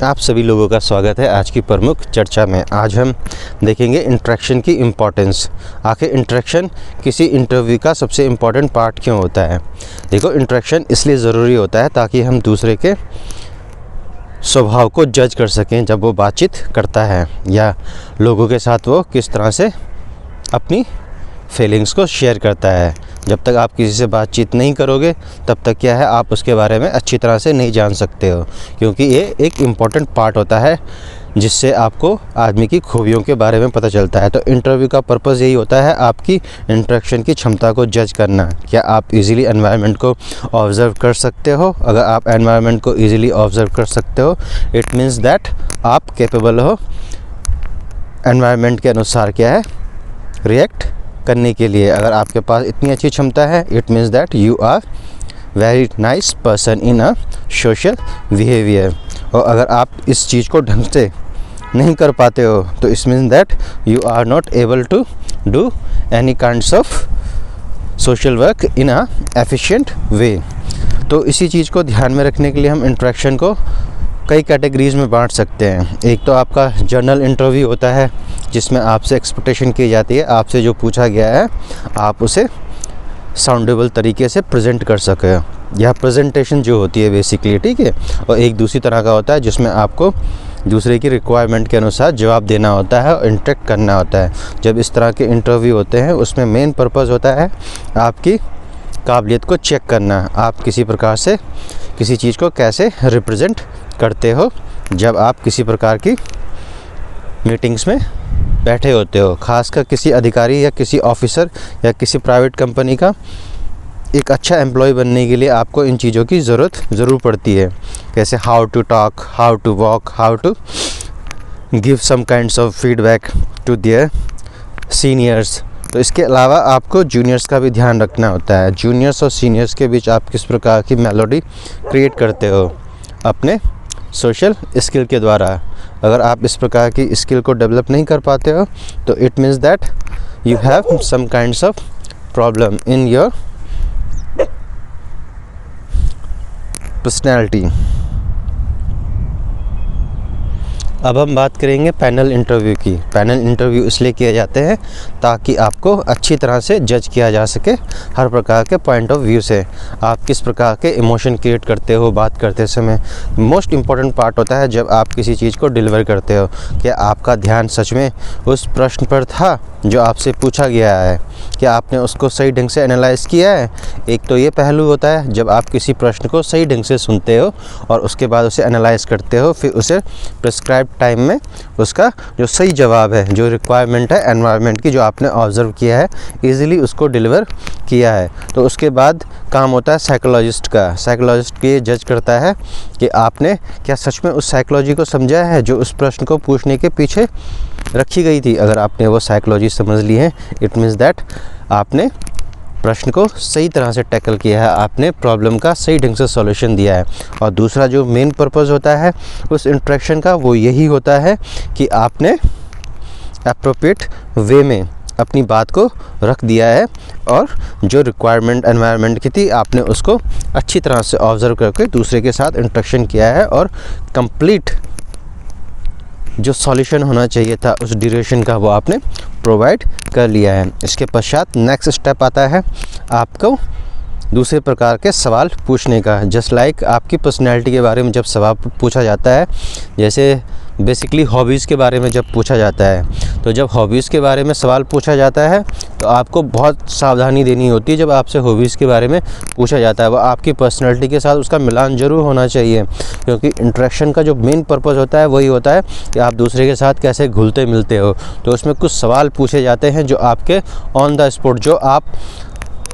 आप सभी लोगों का स्वागत है आज की प्रमुख चर्चा में। आज हम देखेंगे इंटरेक्शन की इम्पॉर्टेंस। आखिर इंटरेक्शन किसी इंटरव्यू का सबसे इम्पॉर्टेंट पार्ट क्यों होता है। देखो, इंटरेक्शन इसलिए ज़रूरी होता है ताकि हम दूसरे के स्वभाव को जज कर सकें जब वो बातचीत करता है या लोगों के साथ वो किस तरह से अपनी फीलिंग्स को शेयर करता है। जब तक आप किसी से बातचीत नहीं करोगे तब तक क्या है, आप उसके बारे में अच्छी तरह से नहीं जान सकते हो, क्योंकि ये एक इम्पॉर्टेंट पार्ट होता है जिससे आपको आदमी की खूबियों के बारे में पता चलता है। तो इंटरव्यू का पर्पज़ यही होता है, आपकी इंटरेक्शन की क्षमता को जज करना। क्या आप इजीली एनवायरनमेंट को ऑब्ज़र्व कर सकते हो। अगर आप एनवायरनमेंट को इजीली ऑब्ज़र्व कर सकते हो, इट मीन्स दैट आप कैपेबल हो एनवायरनमेंट के अनुसार क्या है रिएक्ट करने के लिए। अगर आपके पास इतनी अच्छी क्षमता है, it means that you are very nice person in a social behaviour. और अगर आप इस चीज़ को ढंग से नहीं कर पाते हो तो इस means that you are not able to do any kinds of social work in a efficient way. तो इसी चीज़ को ध्यान में रखने के लिए हम इंटरेक्शन को कई कैटेगरीज़ में बांट सकते हैं। एक तो आपका जर्नल इंटरव्यू होता है जिसमें आपसे एक्सपेक्टेशन की जाती है, आपसे जो पूछा गया है आप उसे साउंडेबल तरीके से प्रेजेंट कर सके। यह प्रेजेंटेशन जो होती है बेसिकली, ठीक है। और एक दूसरी तरह का होता है जिसमें आपको दूसरे की रिक्वायरमेंट के अनुसार जवाब देना होता है और इंटरेक्ट करना होता है। जब इस तरह के इंटरव्यू होते हैं उसमें मेन पर्पज़ होता है आपकी काबिलियत को चेक करना, आप किसी प्रकार से किसी चीज़ को कैसे रिप्रेजेंट करते हो जब आप किसी प्रकार की मीटिंग्स में बैठे होते हो। खासकर किसी अधिकारी या किसी ऑफिसर या किसी प्राइवेट कंपनी का एक अच्छा एम्प्लॉय बनने के लिए आपको इन चीज़ों की ज़रूरत ज़रूर पड़ती है। कैसे how to talk, how to walk, how to give some kinds of feedback to their seniors. तो इसके अलावा आपको जूनियर्स का भी ध्यान रखना होता है। जूनियर्स और सीनियर्स के बीच आप किस प्रकार की मेलोडी क्रिएट करते हो अपने सोशल स्किल के द्वारा। अगर आप इस प्रकार की स्किल को डेवलप नहीं कर पाते हो तो it means that you have some kinds of problem in your personality. अब हम बात करेंगे पैनल इंटरव्यू की। पैनल इंटरव्यू इसलिए किए जाते हैं ताकि आपको अच्छी तरह से जज किया जा सके हर प्रकार के पॉइंट ऑफ व्यू से। आप किस प्रकार के इमोशन क्रिएट करते हो बात करते समय। मोस्ट इम्पॉर्टेंट पार्ट होता है जब आप किसी चीज़ को डिलीवर करते हो, क्या आपका ध्यान सच में उस प्रश्न पर था जो आपसे पूछा गया है, क्या आपने उसको सही ढंग से एनालाइज़ किया है। एक तो ये पहलू होता है जब आप किसी प्रश्न को सही ढंग से सुनते हो और उसके बाद उसे एनालाइज़ करते हो, फिर उसे प्रिस्क्राइब टाइम में उसका जो सही जवाब है, जो रिक्वायरमेंट है एनवायरनमेंट की, जो आपने ऑब्ज़र्व किया है, ईज़िली उसको डिलीवर किया है। तो उसके बाद काम होता है साइकोलॉजिस्ट का। साइकोलॉजिस्ट ये जज करता है कि आपने क्या सच में उस साइकोलॉजी को समझा है जो उस प्रश्न को पूछने के पीछे रखी गई थी। अगर आपने वो साइकोलॉजी समझ ली है, इट मीन्स दैट आपने प्रश्न को सही तरह से टैकल किया है, आपने प्रॉब्लम का सही ढंग से सॉल्यूशन दिया है। और दूसरा जो मेन पर्पज़ होता है उस इंटरेक्शन का, वो यही होता है कि आपने एप्रोप्रिएट वे में अपनी बात को रख दिया है और जो रिक्वायरमेंट एनवायरनमेंट की थी आपने उसको अच्छी तरह से ऑब्ज़र्व करके दूसरे के साथ इंटरेक्शन किया है और कंप्लीट जो सॉल्यूशन होना चाहिए था उस ड्यूरेशन का वो आपने प्रोवाइड कर लिया है। इसके पश्चात नेक्स्ट स्टेप आता है आपको दूसरे प्रकार के सवाल पूछने का। जस्ट लाइक आपकी पर्सनैलिटी के बारे में जब सवाल पूछा जाता है, जैसे बेसिकली हॉबीज़ के बारे में जब पूछा जाता है, तो जब हॉबीज़ के बारे में सवाल पूछा जाता है तो आपको बहुत सावधानी देनी होती है। जब आपसे हॉबीज़ के बारे में पूछा जाता है, वो आपकी पर्सनैलिटी के साथ उसका मिलान ज़रूर होना चाहिए, क्योंकि इंटरेक्शन का जो मेन पर्पज़ होता है वही होता है कि आप दूसरे के साथ कैसे घुलते मिलते हो। तो उसमें कुछ सवाल पूछे जाते हैं जो आपके ऑन द स्पॉट, जो आप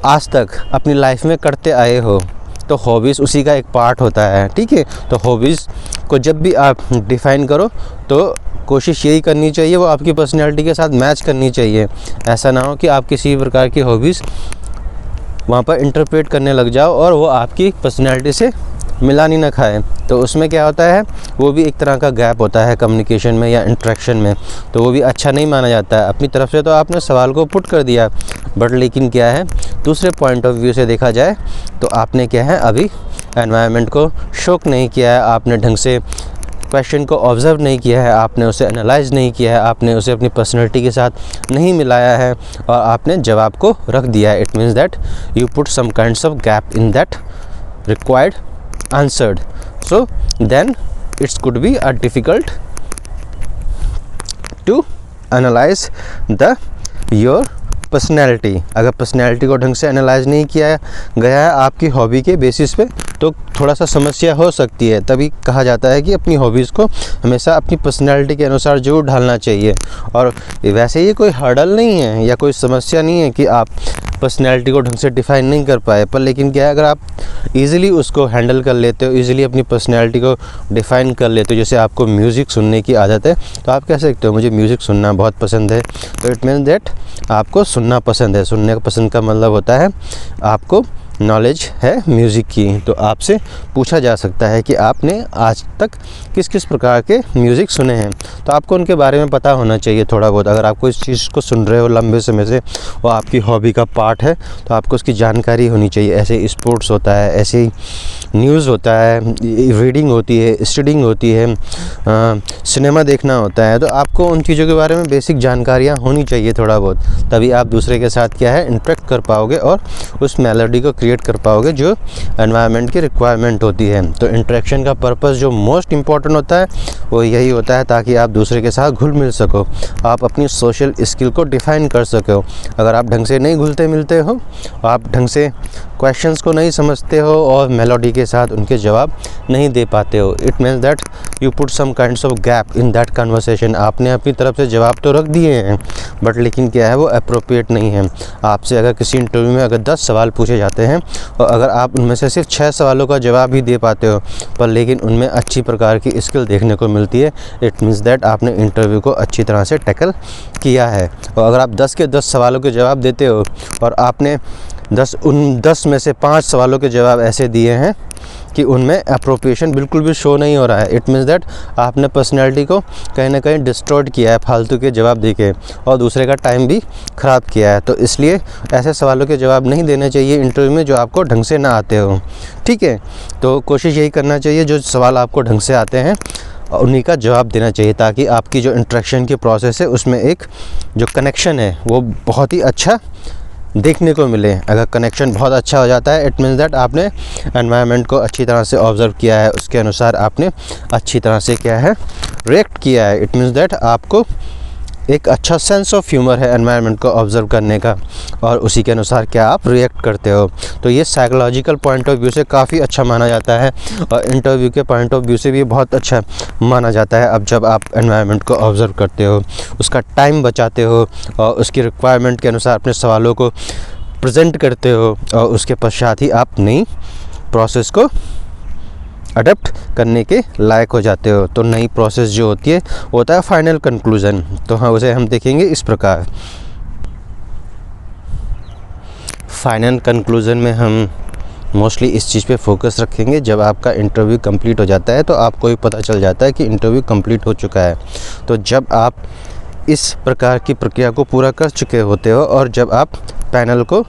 आज तक अपनी लाइफ में करते आए हो। तो हॉबीज़ उसी का एक पार्ट होता है, ठीक है। तो हॉबीज़ को जब भी आप डिफ़ाइन करो तो कोशिश यही करनी चाहिए वो आपकी पर्सनैलिटी के साथ मैच करनी चाहिए। ऐसा ना हो कि आप किसी प्रकार की हॉबीज़ वहाँ पर इंटरप्रेट करने लग जाओ और वो आपकी पर्सनैलिटी से मिलान ही ना खाए। तो उसमें क्या होता है, वो भी एक तरह का गैप होता है कम्युनिकेशन में या इंटरेक्शन में, तो वो भी अच्छा नहीं माना जाता है। अपनी तरफ से तो आपने सवाल को पुट कर दिया, बट लेकिन क्या है, दूसरे पॉइंट ऑफ व्यू से देखा जाए तो आपने क्या है, अभी एनवायरनमेंट को शोक नहीं किया है, आपने ढंग से क्वेश्चन को ऑब्ज़र्व नहीं किया है, आपने उसे एनालाइज नहीं किया है, आपने उसे अपनी पर्सनैलिटी के साथ नहीं मिलाया है और आपने जवाब को रख दिया है, it means that you put some kinds of gap in that required answered. So then it's could be a difficult to analyse the your personality. अगर पर्सनैलिटी को ढंग से एनालाइज नहीं किया गया है आपकी हॉबी के बेसिस पे, तो थोड़ा सा समस्या हो सकती है. तभी कहा जाता है कि अपनी हॉबीज़ को हमेशा अपनी पर्सनैलिटी के अनुसार जरूर ढालना चाहिए. और वैसे ये कोई हर्डल नहीं है या कोई समस्या नहीं है कि आप पर्सनैलिटी को ढंग से डिफ़ाइन नहीं कर पाए, पर लेकिन क्या है, अगर आप इजीली उसको हैंडल कर लेते हो, इजीली अपनी पर्सनैलिटी को डिफ़ाइन कर लेते हो. जैसे आपको म्यूज़िक सुनने की आदत है तो आप कह सकते हो मुझे म्यूज़िक सुनना बहुत पसंद है, तो इट मीन्स दैट आपको सुनना पसंद है. सुनने का पसंद का मतलब होता है आपको नॉलेज है म्यूज़िक की. तो आपसे पूछा जा सकता है कि आपने आज तक किस किस प्रकार के म्यूज़िक सुने हैं, तो आपको उनके बारे में पता होना चाहिए थोड़ा बहुत. अगर आपको इस चीज़ को सुन रहे हो लंबे समय से, वो आपकी हॉबी का पार्ट है, तो आपको उसकी जानकारी होनी चाहिए. ऐसे स्पोर्ट्स होता है, ऐसे ही न्यूज़ होता है, रीडिंग होती है, स्टडिंग होती है, सिनेमा देखना होता है. तो आपको उन चीज़ों के बारे में बेसिक जानकारियाँ होनी चाहिए थोड़ा बहुत, तभी आप दूसरे के साथ क्या है इंटरेक्ट कर पाओगे और उस मेलोडी को क्रिएट कर पाओगे जो एनवायरनमेंट की रिक्वायरमेंट होती है. तो इंटरेक्शन का पर्पस जो मोस्ट इम्पॉर्टेंट होता है वो यही होता है ताकि आप दूसरे के साथ घुल मिल सको, आप अपनी सोशल स्किल को डिफ़ाइन कर सको. अगर आप ढंग से नहीं घुलते मिलते हो, आप ढंग से क्वेश्चंस को नहीं समझते हो और मेलोडी के साथ उनके जवाब नहीं दे पाते हो, it means that you put some kinds of gap in that conversation. आपने अपनी तरफ से जवाब तो रख दिए हैं, बट लेकिन क्या है वो अप्रोप्रिएट नहीं है. आपसे अगर किसी इंटरव्यू में अगर 10 सवाल पूछे जाते हैं और अगर आप उनमें से सिर्फ 6 सवालों का जवाब ही दे पाते हो, पर लेकिन उनमें अच्छी प्रकार की स्किल देखने को मिलती है, इट मीन्स दैट आपने इंटरव्यू को अच्छी तरह से टैकल किया है. और अगर आप 10 के 10 सवालों के जवाब देते हो और आपने 10 में से 5 सवालों के जवाब ऐसे दिए हैं कि उनमें अप्रोप्रिएशन बिल्कुल भी शो नहीं हो रहा है, इट मीन्स दैट आपने पर्सनैलिटी को कहीं ना कहीं डिस्टॉर्ट किया है फालतू के जवाब देके और दूसरे का टाइम भी ख़राब किया है. तो इसलिए ऐसे सवालों के जवाब नहीं देने चाहिए इंटरव्यू में जो आपको ढंग से ना आते हो. ठीक है, तो कोशिश यही करना चाहिए जो सवाल आपको ढंग से आते हैं उन्हीं का जवाब देना चाहिए, ताकि आपकी जो इंटरेक्शन की प्रोसेस है उसमें एक जो कनेक्शन है वो बहुत ही अच्छा देखने को मिले. अगर कनेक्शन बहुत अच्छा हो जाता है, इट मीन्स दैट आपने एनवायरनमेंट को अच्छी तरह से ऑब्ज़र्व किया है, उसके अनुसार आपने अच्छी तरह से क्या है रिएक्ट किया है. इट मीन्स दैट आपको एक अच्छा सेंस ऑफ ह्यूमर है एनवायरनमेंट को ऑब्ज़र्व करने का और उसी के अनुसार क्या आप रिएक्ट करते हो. तो ये साइकोलॉजिकल पॉइंट ऑफ व्यू से काफ़ी अच्छा माना जाता है और इंटरव्यू के पॉइंट ऑफ व्यू से भी बहुत अच्छा माना जाता है. अब जब आप एनवायरनमेंट को ऑब्ज़र्व करते हो, उसका टाइम बचाते हो और उसकी रिक्वायरमेंट के अनुसार अपने सवालों को प्रेजेंट करते हो और उसके पश्चात ही आप नई प्रोसेस को अडेप्ट करने के लायक हो जाते हो. तो नई प्रोसेस जो होती है वो होता है फाइनल कंक्लूज़न. तो हाँ, उसे हम देखेंगे इस प्रकार. फाइनल कंक्लूज़न में हम मोस्टली इस चीज़ पे फोकस रखेंगे. जब आपका इंटरव्यू कंप्लीट हो जाता है तो आपको भी पता चल जाता है कि इंटरव्यू कंप्लीट हो चुका है. तो जब आप इस प्रकार की प्रक्रिया को पूरा कर चुके होते हो और जब आप पैनल को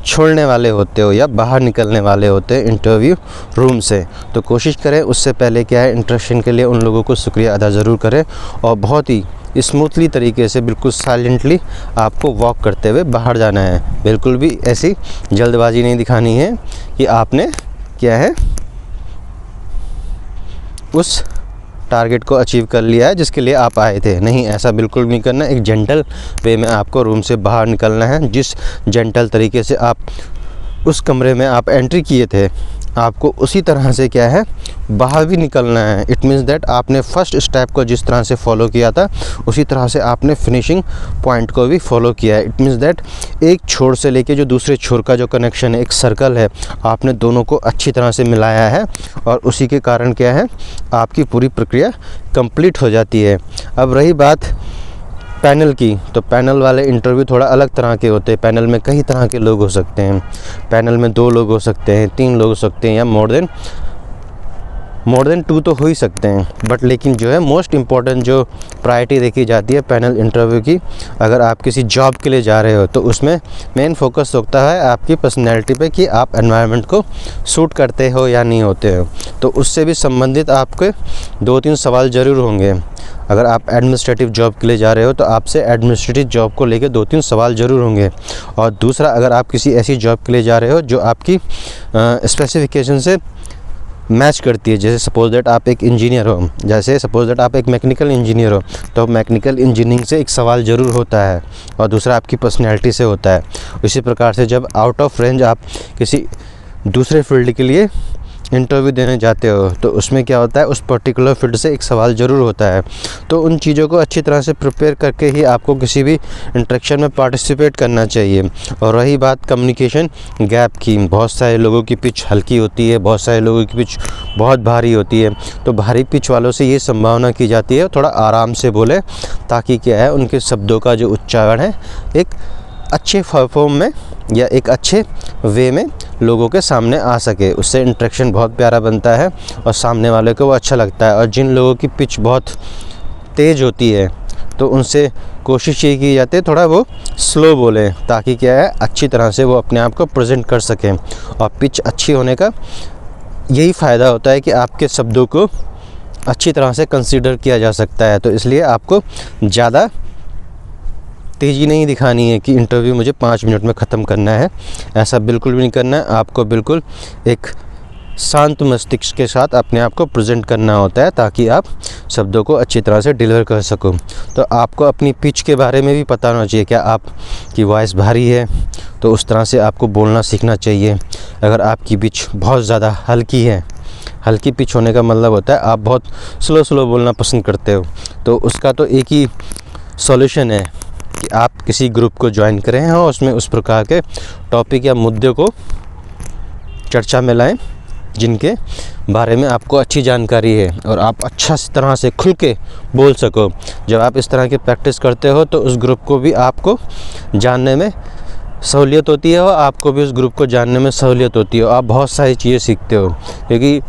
छोड़ने वाले होते हो या बाहर निकलने वाले होते हैं इंटरव्यू रूम से, तो कोशिश करें उससे पहले क्या है इंटरेक्शन के लिए उन लोगों को शुक्रिया अदा ज़रूर करें और बहुत ही स्मूथली तरीके से बिल्कुल साइलेंटली आपको वॉक करते हुए बाहर जाना है. बिल्कुल भी ऐसी जल्दबाजी नहीं दिखानी है कि आपने क्या है उस टारगेट को अचीव कर लिया है जिसके लिए आप आए थे. नहीं, ऐसा बिल्कुल नहीं करना. एक जेंटल वे में आपको रूम से बाहर निकलना है. जिस जेंटल तरीके से आप उस कमरे में आप एंट्री किए थे, आपको उसी तरह से क्या है बाहर भी निकलना है. इट मीन्स दैट आपने फर्स्ट स्टेप को जिस तरह से फॉलो किया था उसी तरह से आपने फिनिशिंग पॉइंट को भी फॉलो किया है. इट मीन्स दैट एक छोर से लेके जो दूसरे छोर का जो कनेक्शन है, एक सर्कल है, आपने दोनों को अच्छी तरह से मिलाया है और उसी के कारण क्या है आपकी पूरी प्रक्रिया कंप्लीट हो जाती है. अब रही बात पैनल की, तो पैनल वाले इंटरव्यू थोड़ा अलग तरह के होते हैं. पैनल में कई तरह के लोग हो सकते हैं. पैनल में 2 लोग हो सकते हैं, 3 लोग हो सकते हैं या मोर देन मोर देन 2 तो हो ही सकते हैं, बट लेकिन जो है मोस्ट इम्पॉर्टेंट जो प्रायोरिटी देखी जाती है पैनल इंटरव्यू की, अगर आप किसी जॉब के लिए जा रहे हो तो उसमें मेन फोकस होता है आपकी पर्सनैलिटी पे कि आप एनवायरनमेंट को सूट करते हो या नहीं होते हो। तो उससे भी संबंधित आपके 2-3 सवाल ज़रूर होंगे। अगर आप एडमिनिस्ट्रेटिव जॉब के लिए जा रहे हो तो आपसे एडमिनिस्ट्रेटिव जॉब को लेके 2-3 सवाल ज़रूर होंगे। और दूसरा, अगर आप किसी ऐसी जॉब के लिए जा रहे हो जो आपकी स्पेसिफिकेशन से मैच करती है, जैसे सपोज दैट आप एक इंजीनियर हो, जैसे सपोज दैट आप एक मैकेनिकल इंजीनियर हो, तो मैकेनिकल इंजीनियरिंग से एक सवाल ज़रूर होता है और दूसरा आपकी पर्सनैलिटी से होता है। इसी प्रकार से जब आउट ऑफ रेंज आप किसी दूसरे फील्ड के लिए इंटरव्यू देने जाते हो तो उसमें क्या होता है, उस पर्टिकुलर फील्ड से एक सवाल ज़रूर होता है। तो उन चीज़ों को अच्छी तरह से प्रिपेयर करके ही आपको किसी भी इंटरेक्शन में पार्टिसिपेट करना चाहिए। और रही बात कम्युनिकेशन गैप की, बहुत सारे लोगों की पिच हल्की होती है, बहुत सारे लोगों की पिच बहुत भारी होती है। तो भारी पिच वालों से ये संभावना की जाती है थोड़ा आराम से बोले, ताकि क्या है उनके शब्दों का जो उच्चारण है एक अच्छे फॉर्म में या एक अच्छे वे में लोगों के सामने आ सके। उससे इंटरेक्शन बहुत प्यारा बनता है और सामने वाले को वो अच्छा लगता है। और जिन लोगों की पिच बहुत तेज़ होती है तो उनसे कोशिश ये की जाती है थोड़ा वो स्लो बोलें, ताकि क्या है अच्छी तरह से वो अपने आप को प्रेजेंट कर सकें। और पिच अच्छी होने का यही फ़ायदा होता है कि आपके शब्दों को अच्छी तरह से कंसीडर किया जा सकता है। तो इसलिए आपको ज़्यादा तेज़ी नहीं दिखानी है कि इंटरव्यू मुझे 5 मिनट में ख़त्म करना है, ऐसा बिल्कुल भी नहीं करना है। आपको बिल्कुल एक शांत मस्तिष्क के साथ अपने आप को प्रेजेंट करना होता है, ताकि आप शब्दों को अच्छी तरह से डिलीवर कर सको। तो आपको अपनी पिच के बारे में भी पता होना चाहिए, क्या आपकी वॉइस भारी है तो उस तरह से आपको बोलना सीखना चाहिए। अगर आपकी पिच बहुत ज़्यादा हल्की है, हल्की पिच होने का मतलब होता है आप बहुत स्लो बोलना पसंद करते हो, तो उसका तो एक ही सॉल्यूशन है कि आप किसी ग्रुप को ज्वाइन करें और उसमें उस प्रकार के टॉपिक या मुद्दे को चर्चा में लाएं जिनके बारे में आपको अच्छी जानकारी है और आप अच्छा तरह से खुल के बोल सको। जब आप इस तरह की प्रैक्टिस करते हो तो उस ग्रुप को भी आपको जानने में सहूलियत होती है और आपको भी उस ग्रुप को जानने में सहूलियत होती है। आप बहुत सारी चीज़ें सीखते हो, क्योंकि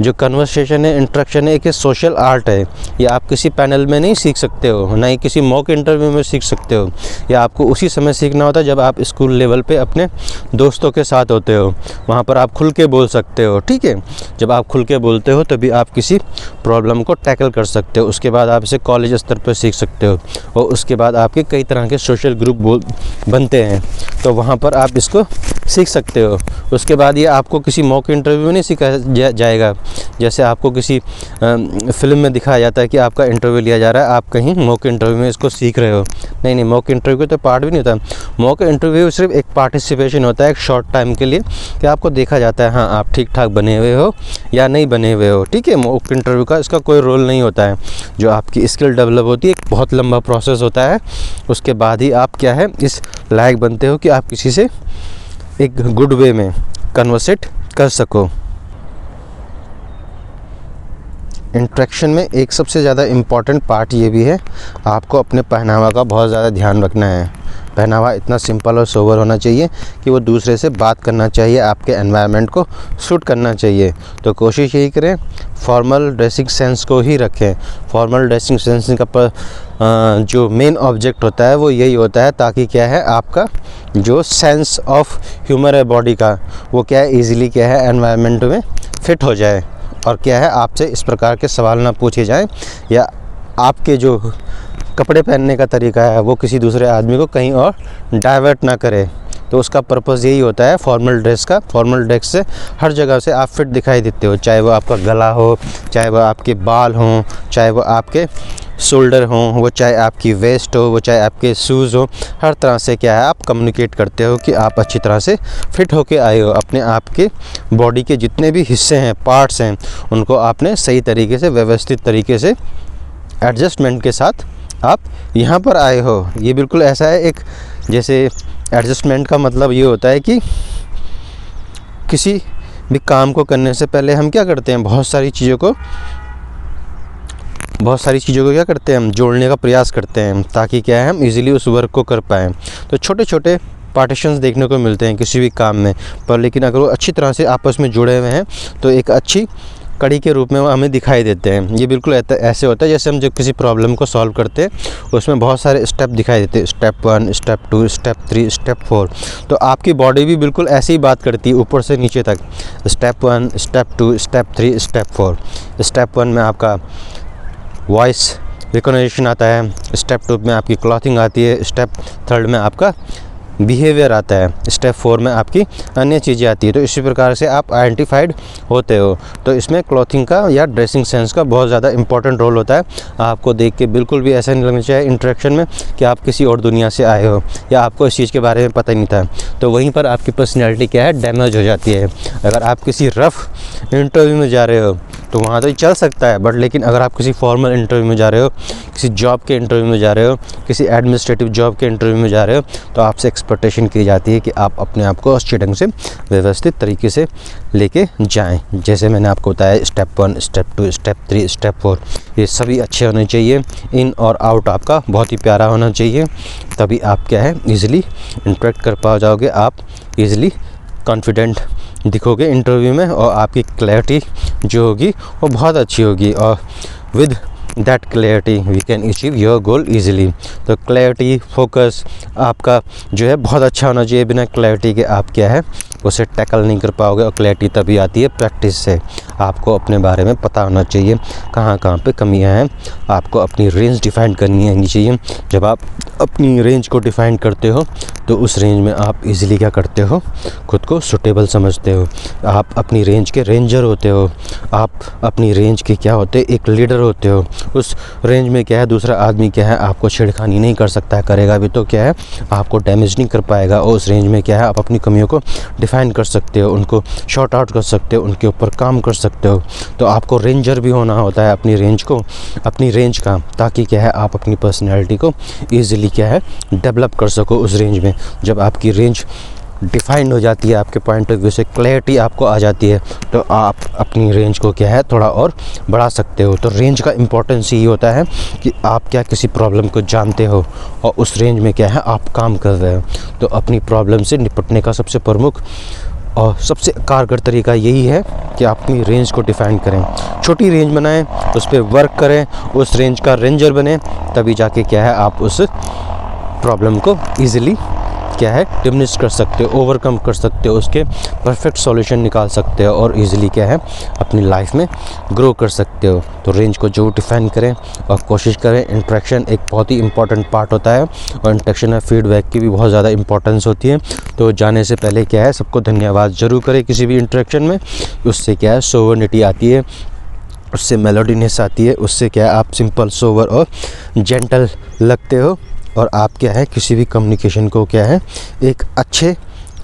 जो कन्वर्सेशन है, इंटरेक्शन है, एक सोशल आर्ट है। ये आप किसी पैनल में नहीं सीख सकते हो, ना ही किसी मॉक इंटरव्यू में सीख सकते हो। या आपको उसी समय सीखना होता है जब आप स्कूल लेवल पे अपने दोस्तों के साथ होते हो, वहाँ पर आप खुल के बोल सकते हो, ठीक है। जब आप खुल के बोलते हो तभी आप किसी प्रॉब्लम को टैकल कर सकते हो। उसके बाद आप इसे कॉलेज स्तर पर सीख सकते हो और उसके बाद आपके कई तरह के सोशल ग्रुप बनते हैं, तो वहाँ पर आप इसको सीख सकते हो। उसके बाद ये आपको किसी मॉक इंटरव्यू में नहीं सिखाया जाएगा। जैसे आपको किसी फिल्म में दिखाया जाता है कि आपका इंटरव्यू लिया जा रहा है, आप कहीं मॉक इंटरव्यू में इसको सीख रहे हो। नहीं, मॉक इंटरव्यू तो पार्ट भी नहीं होता। मॉक इंटरव्यू सिर्फ एक पार्टिसिपेशन होता है एक शॉर्ट टाइम के लिए, कि आपको देखा जाता है हाँ आप ठीक ठाक बने हुए हो या नहीं बने हुए हो, ठीक है। मॉक इंटरव्यू का इसका कोई रोल नहीं होता है। जो आपकी स्किल डेवलप होती है एक बहुत लंबा प्रोसेस होता है, उसके बाद ही आप क्या है इस लायक बनते हो कि आप किसी से एक गुड वे में कन्वर्सेट कर सको। इंटरेक्शन में एक सबसे ज़्यादा इम्पॉर्टेंट पार्ट ये भी है, आपको अपने पहनावा का बहुत ज़्यादा ध्यान रखना है। पहनावा इतना सिंपल और सोबर होना चाहिए कि वो दूसरे से बात करना चाहिए, आपके एनवायरनमेंट को सूट करना चाहिए। तो कोशिश यही करें फॉर्मल ड्रेसिंग सेंस को ही रखें। फॉर्मल ड्रेसिंग सेंस का जो मेन ऑब्जेक्ट होता है वो यही होता है, ताकि क्या है आपका जो सेंस ऑफ ह्यूमर है बॉडी का, वो क्या है ईज़िली क्या है एनवायरनमेंट में फिट हो जाए। और क्या है आपसे इस प्रकार के सवाल ना पूछे जाएं, या आपके जो कपड़े पहनने का तरीका है वो किसी दूसरे आदमी को कहीं और डाइवर्ट ना करे। तो उसका पर्पज़ यही होता है फॉर्मल ड्रेस का। फॉर्मल ड्रेस से हर जगह से आप फिट दिखाई देते हो, चाहे वो आपका गला हो, चाहे वो आपके बाल हों, चाहे वो आपके शोल्डर हों, वो चाहे आपकी वेस्ट हो, वो चाहे आपके शूज़ हो। हर तरह से क्या है आप कम्युनिकेट करते हो कि आप अच्छी तरह से फिट होके आए हो। अपने आप के बॉडी के जितने भी हिस्से हैं, पार्ट्स हैं, उनको आपने सही तरीके से व्यवस्थित तरीके से एडजस्टमेंट के साथ आप यहाँ पर आए हो। ये बिल्कुल ऐसा है, एक जैसे एडजस्टमेंट का मतलब ये होता है कि किसी भी काम को करने से पहले हम क्या करते हैं, बहुत सारी चीज़ों को क्या करते हैं हम जोड़ने का प्रयास करते हैं, ताकि क्या है हम इजीली उस वर्क को कर पाएँ। तो छोटे छोटे पार्टीशंस देखने को मिलते हैं किसी भी काम में, पर लेकिन अगर वो अच्छी तरह से आपस में जुड़े हुए हैं तो एक अच्छी कड़ी के रूप में वो हमें दिखाई देते हैं। ये बिल्कुल ऐसे होता है जैसे हम जब किसी प्रॉब्लम को सॉल्व करते हैं उसमें बहुत सारे स्टेप दिखाई देते हैं, स्टेप 1, स्टेप 2, स्टेप 3, स्टेप 4। तो आपकी बॉडी भी बिल्कुल ऐसे ही बात करती है ऊपर से नीचे तक। Step 1, step 2, step 3, step 4। Step 1 में आपका वॉइस रिकॉग्निशन आता है, स्टेप 2 में आपकी क्लॉथिंग आती है, स्टेप 3 में आपका बिहेवियर आता है, स्टेप 4 में आपकी अन्य चीज़ें आती है। तो इसी प्रकार से आप आइडेंटिफाइड होते हो। तो इसमें क्लॉथिंग का या ड्रेसिंग सेंस का बहुत ज़्यादा इंपॉर्टेंट रोल होता है। आपको देख के बिल्कुल भी ऐसा नहीं लगना चाहिए इंटरेक्शन में कि आप किसी और दुनिया से आए हो या आपको इस चीज़ के बारे में पता ही नहीं था। तो वहीं पर आपकी पर्सनैलिटी क्या है, डैमेज हो जाती है। अगर आप किसी रफ़ इंटरव्यू में जा रहे हो तो वहाँ तो चल सकता है, बट लेकिन अगर आप किसी फॉर्मल इंटरव्यू में जा रहे हो, किसी जॉब के इंटरव्यू में जा रहे हो, किसी एडमिनिस्ट्रेटिव जॉब के इंटरव्यू में जा रहे हो, तो आपसे एक्सपेक्टेशन की जाती है कि आप अपने आप को अच्छे ढंग से व्यवस्थित तरीके से लेके जाएं। जैसे मैंने आपको बताया, स्टेप 1, स्टेप 2, स्टेप 3, स्टेप 4, ये सभी अच्छे होने चाहिए। इन और आउट आपका बहुत ही प्यारा होना चाहिए, तभी आप क्या है ईज़िली इंटरेक्ट कर पा जाओगे, आप ईज़िली कॉन्फिडेंट दिखोगे इंटरव्यू में, और आपकी क्लैरिटी जो होगी वो बहुत अच्छी होगी। और with that clarity we can achieve your goal easily. तो क्लैरिटी, फोकस आपका जो है बहुत अच्छा होना चाहिए। बिना क्लैरिटी के आप क्या है उसे टैकल नहीं कर पाओगे। और क्लैरिटी तभी आती है प्रैक्टिस से। आपको अपने बारे में पता होना चाहिए कहाँ कहाँ पे कमियां हैं। आपको अपनी रेंज डिफ़ाइन करनी आनी चाहिए। जब आप अपनी रेंज को डिफ़ाइन करते हो तो उस रेंज में आप इजीली क्या करते हो, खुद को सुटेबल समझते हो। आप अपनी रेंज के रेंजर होते हो। आप अपनी रेंज के क्या होते हैं, एक लीडर होते हो। उस रेंज में क्या है दूसरा आदमी क्या है आपको छेड़खानी नहीं कर सकता है, करेगा भी तो क्या है आपको डैमेज नहीं कर पाएगा। और उस रेंज में क्या है आप अपनी कमियों को डिफ़ाइन कर सकते हो, उनको शॉर्ट आउट कर सकते हो, उनके ऊपर काम कर सकते हो। तो आपको रेंजर भी होना होता है अपनी रेंज को, अपनी रेंज का, ताकि क्या है आप अपनी पर्सनैलिटी को ईज़िली क्या है डेवलप कर सको उस रेंज में। जब आपकी रेंज डिफाइंड हो जाती है, आपके पॉइंट ऑफ व्यू से क्लैरिटी आपको आ जाती है, तो आप अपनी रेंज को क्या है थोड़ा और बढ़ा सकते हो। तो रेंज का इम्पोर्टेंस ये होता है कि आप क्या किसी प्रॉब्लम को जानते हो और उस रेंज में क्या है आप काम कर रहे हो। तो अपनी प्रॉब्लम से निपटने का सबसे प्रमुख और सबसे कारगर तरीका यही है कि आप अपनी रेंज को डिफ़ाइन करें, छोटी रेंज बनाएं, उस पर वर्क करें, उस रेंज का रेंजर बने, तभी जाके क्या है आप उस प्रॉब्लम को ईज़िली क्या है डिमिनिश कर सकते हो, ओवरकम कर सकते हो, उसके परफेक्ट सॉल्यूशन निकाल सकते हो और इजीली क्या है अपनी लाइफ में ग्रो कर सकते हो। तो रेंज को जो डिफाइन करें और कोशिश करें। इंटरेक्शन एक बहुत ही इंपॉर्टेंट पार्ट होता है और इंटरेक्शन में फीडबैक की भी बहुत ज़्यादा इंपॉर्टेंस होती है। तो जाने से पहले क्या है सबको धन्यवाद ज़रूर करें किसी भी इंटरेक्शन में। उससे क्या है सोवरिटी आती है, उससे मेलोडीनेस आती है, उससे क्या है आप सिंपल, सोवर और जेंटल लगते हो और आप क्या है किसी भी कम्युनिकेशन को क्या है एक अच्छे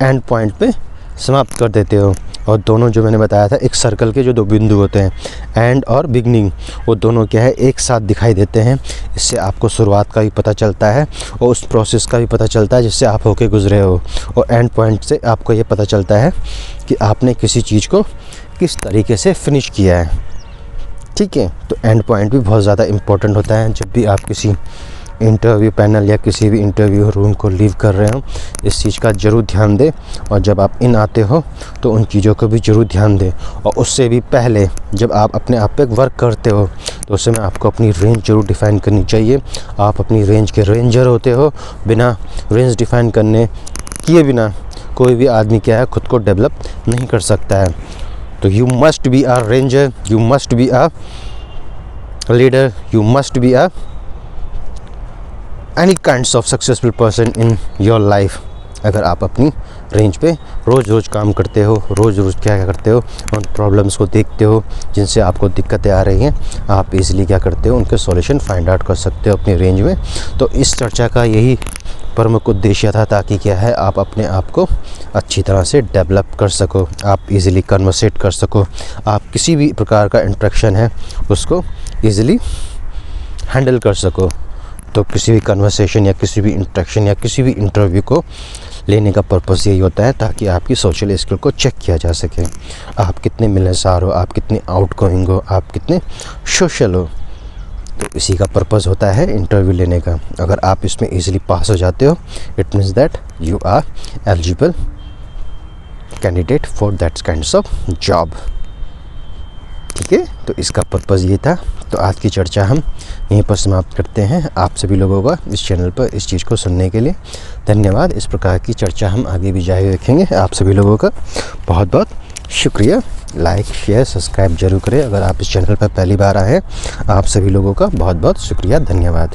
एंड पॉइंट पे समाप्त कर देते हो। और दोनों जो मैंने बताया था एक सर्कल के जो दो बिंदु होते हैं, एंड और बिगनिंग, वो दोनों क्या है एक साथ दिखाई देते हैं। इससे आपको शुरुआत का भी पता चलता है और उस प्रोसेस का भी पता चलता है जिससे आप होके गुजरे हो, और एंड पॉइंट से आपको ये पता चलता है कि आपने किसी चीज़ को किस तरीके से फिनिश किया है। ठीक है, तो एंड पॉइंट भी बहुत ज़्यादा इम्पोर्टेंट होता है। जब भी आप किसी इंटरव्यू पैनल या किसी भी इंटरव्यू रूम को लीव कर रहे हो, इस चीज़ का ज़रूर ध्यान दें। और जब आप इन आते हो तो उन चीज़ों को भी ज़रूर ध्यान दें। और उससे भी पहले जब आप अपने आप पे वर्क करते हो तो उस समय आपको अपनी रेंज ज़रूर डिफ़ाइन करनी चाहिए। आप अपनी रेंज के रेंजर होते हो। बिना रेंज डिफ़ाइन करने किए बिना कोई भी आदमी क्या है खुद को डेवलप नहीं कर सकता है। तो you must be a ranger, you must be a leader, you must be a any kinds of successful person in your life. अगर आप अपनी रेंज पे रोज़ रोज़ काम करते हो, रोज़ रोज़ क्या करते हो, उन प्रॉब्लम्स को देखते हो जिनसे आपको दिक्कतें आ रही हैं, आप इजीली क्या करते हो उनके सॉल्यूशन फाइंड आउट कर सकते हो अपनी रेंज में। तो इस चर्चा का यही प्रमुख उद्देश्य था, ताकि क्या है आप अपने आप को अच्छी तरह से डेवलप कर सको, आप इजीली कन्वर्सेट कर सको, आप किसी भी प्रकार का इंटरेक्शन है उसको इजीली हैंडल कर सको। तो किसी भी कन्वर्सेशन या किसी भी इंटरेक्शन या किसी भी इंटरव्यू को लेने का पर्पस यही होता है ताकि आपकी सोशल स्किल को चेक किया जा सके। आप कितने मिलनसार हो, आप कितने आउटगोइंग हो, आप कितने सोशल हो। तो इसी का पर्पस होता है इंटरव्यू लेने का। अगर आप इसमें इजीली पास हो जाते हो, it means that you are eligible candidate for that kinds of job. ठीक है, तो इसका पर्पज़ ये था। तो आज की चर्चा हम यहीं पर समाप्त करते हैं। आप सभी लोगों का इस चैनल पर इस चीज़ को सुनने के लिए धन्यवाद। इस प्रकार की चर्चा हम आगे भी जारी रखेंगे। आप सभी लोगों का बहुत बहुत शुक्रिया। लाइक शेयर सब्सक्राइब जरूर करें अगर आप इस चैनल पर पहली बार आए हैं। आप सभी लोगों का बहुत बहुत शुक्रिया, धन्यवाद।